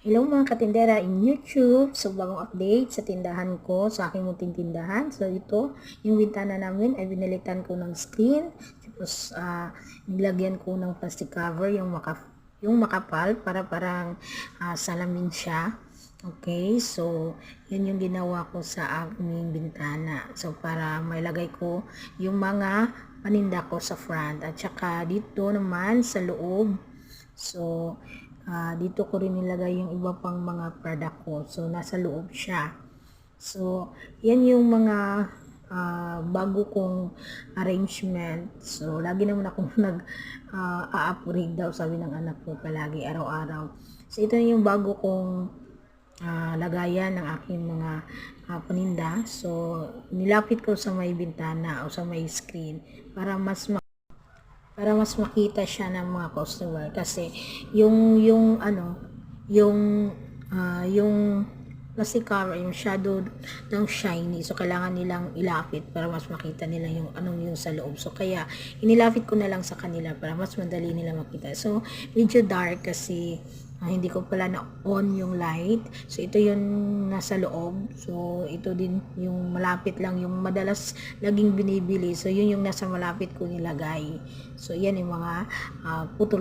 Hello mga katindera in YouTube. So, bagong update sa tindahan ko, sa aking munting tindahan. So, ito, yung bintana namin ay binalitan ko ng screen. Tapos, nilagyan ko ng plastic cover, yung makapal, para parang salamin siya. Okay, so, yun yung ginawa ko sa aming bintana. So, para mailagay ko yung mga paninda ko sa front. At saka dito naman sa loob. So, dito ko rin nilagay yung iba pang mga product ko. So, nasa loob siya. So, yan yung mga bago kong arrangement. So, lagi naman akong nag-upgrade daw, sabi ng anak ko palagi, araw-araw. So, ito yung bago kong lagayan ng aking mga paninda. So, nilapit ko sa may bintana o sa may screen para mas makita siya ng mga customer kasi yung plastic cover yung shadow ng shiny, so kailangan nilang ilapit para mas makita nila yung yung sa loob. So kaya inilapit ko na lang sa kanila para mas madali nila makita. So medyo dark kasi hindi ko pala na on yung light. So ito yung nasa loob. So ito din yung malapit lang, yung madalas laging binibili. So yun yung nasa malapit ko nilagay. So yan yung mga putol